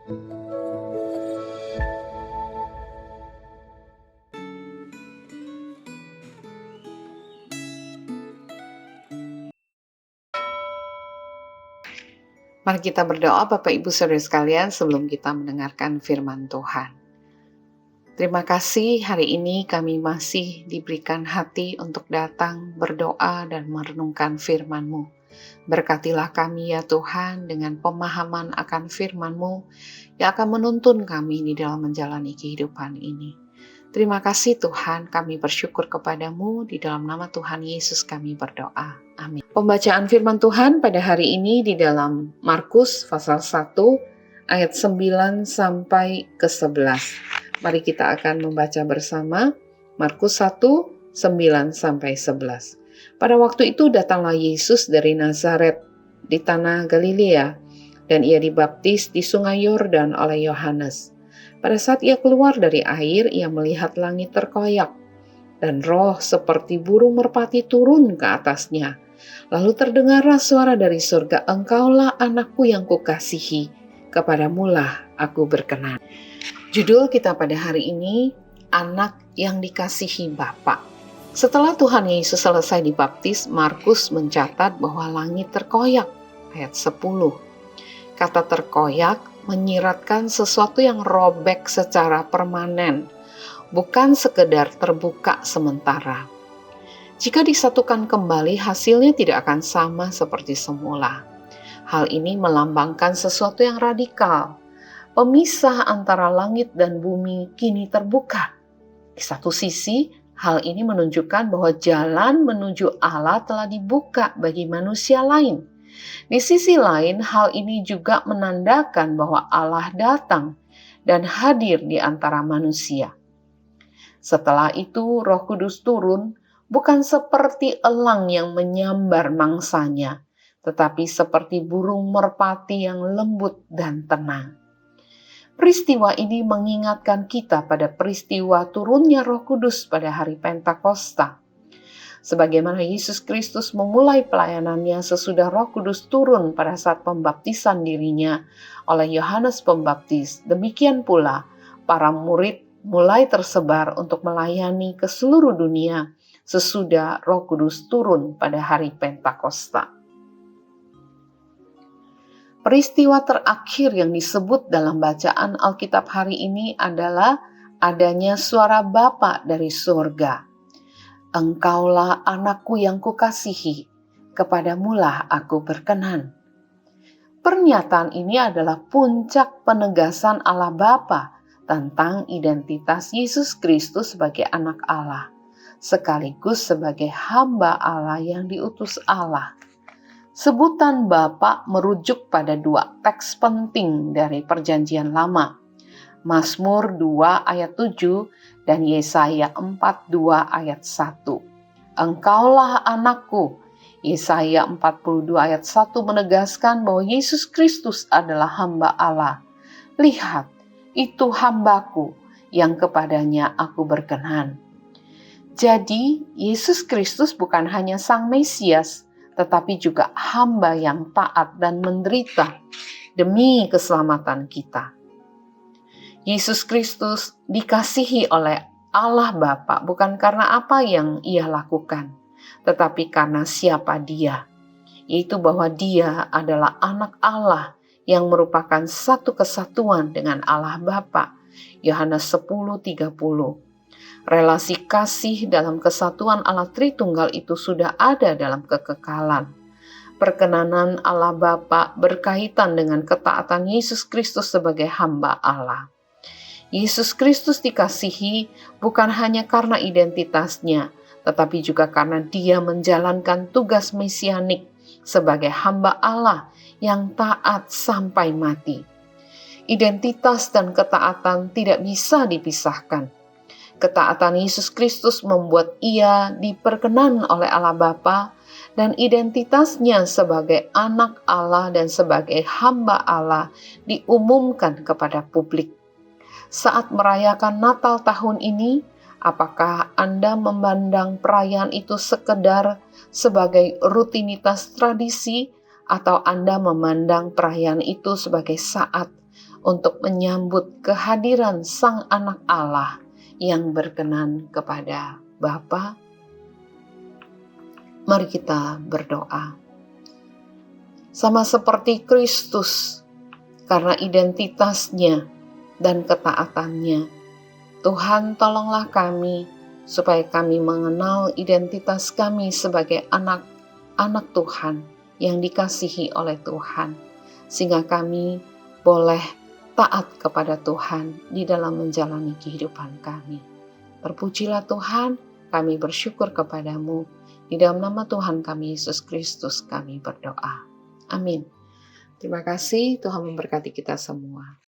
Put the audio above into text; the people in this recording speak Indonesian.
Mari kita berdoa Bapak Ibu Saudara sekalian sebelum kita mendengarkan firman Tuhan. Terima kasih hari ini kami masih diberikan hati untuk datang berdoa dan merenungkan firman-Mu. Berkatilah kami ya Tuhan dengan pemahaman akan firman-Mu yang akan menuntun kami di dalam menjalani kehidupan ini. Terima kasih Tuhan, kami bersyukur kepadamu, di dalam nama Tuhan Yesus kami berdoa. Amin. Pembacaan firman Tuhan pada hari ini di dalam Markus pasal 1 ayat 9 sampai ke 11. Mari kita akan membaca bersama Markus 1, 9 sampai 11. Pada waktu itu datanglah Yesus dari Nazaret di tanah Galilea, dan ia dibaptis di sungai Yordan oleh Yohanes. Pada saat ia keluar dari air, ia melihat langit terkoyak, dan roh seperti burung merpati turun ke atasnya. Lalu terdengarlah suara dari surga, "Engkaulah anakku yang kukasihi, kepadamulah aku berkenan." Judul kita pada hari ini, Anak yang dikasihi Bapa. Setelah Tuhan Yesus selesai dibaptis, Markus mencatat bahwa langit terkoyak, ayat 10. Kata terkoyak menyiratkan sesuatu yang robek secara permanen, bukan sekedar terbuka sementara. Jika disatukan kembali, hasilnya tidak akan sama seperti semula. Hal ini melambangkan sesuatu yang radikal. Pemisah antara langit dan bumi kini terbuka. Di satu sisi, hal ini menunjukkan bahwa jalan menuju Allah telah dibuka bagi manusia lain. Di sisi lain, hal ini juga menandakan bahwa Allah datang dan hadir di antara manusia. Setelah itu, Roh Kudus turun, bukan seperti elang yang menyambar mangsanya, tetapi seperti burung merpati yang lembut dan tenang. Peristiwa ini mengingatkan kita pada peristiwa turunnya Roh Kudus pada hari Pentakosta. Sebagaimana Yesus Kristus memulai pelayanannya sesudah Roh Kudus turun pada saat pembaptisan dirinya oleh Yohanes Pembaptis, demikian pula para murid mulai tersebar untuk melayani ke seluruh dunia sesudah Roh Kudus turun pada hari Pentakosta. Peristiwa terakhir yang disebut dalam bacaan Alkitab hari ini adalah adanya suara Bapa dari surga. "Engkaulah anakku yang kukasihi, kepadamulah aku berkenan." Pernyataan ini adalah puncak penegasan Allah Bapa tentang identitas Yesus Kristus sebagai anak Allah, sekaligus sebagai hamba Allah yang diutus Allah. Sebutan Bapa merujuk pada dua teks penting dari Perjanjian Lama, Mazmur 2 ayat 7 dan Yesaya 42 ayat 1. "Engkaulah anakku." Yesaya 42 ayat 1 menegaskan bahwa Yesus Kristus adalah hamba Allah. "Lihat, itu hambaku yang kepadanya aku berkenan." Jadi, Yesus Kristus bukan hanya Sang Mesias, tetapi juga hamba yang taat dan menderita demi keselamatan kita. Yesus Kristus dikasihi oleh Allah Bapa bukan karena apa yang ia lakukan, tetapi karena siapa dia, yaitu bahwa dia adalah anak Allah yang merupakan satu kesatuan dengan Allah Bapa. Yohanes 10:30. Relasi kasih dalam kesatuan Allah Tritunggal itu sudah ada dalam kekekalan. Perkenanan Allah Bapa berkaitan dengan ketaatan Yesus Kristus sebagai hamba Allah. Yesus Kristus dikasihi bukan hanya karena identitasnya, tetapi juga karena dia menjalankan tugas mesianik sebagai hamba Allah yang taat sampai mati. Identitas dan ketaatan tidak bisa dipisahkan. Ketaatan Yesus Kristus membuat ia diperkenan oleh Allah Bapa, dan identitasnya sebagai anak Allah dan sebagai hamba Allah diumumkan kepada publik. Saat merayakan Natal tahun ini, apakah Anda memandang perayaan itu sekedar sebagai rutinitas tradisi, atau Anda memandang perayaan itu sebagai saat untuk menyambut kehadiran Sang Anak Allah yang berkenan kepada Bapa. Mari kita berdoa. Sama seperti Kristus, karena identitasnya dan ketaatannya, Tuhan tolonglah kami supaya kami mengenal identitas kami sebagai anak-anak Tuhan yang dikasihi oleh Tuhan, sehingga kami boleh taat kepada Tuhan di dalam menjalani kehidupan kami. Terpujilah Tuhan, kami bersyukur kepadamu. Di dalam nama Tuhan kami Yesus Kristus kami berdoa. Amin. Terima kasih, Tuhan memberkati kita semua.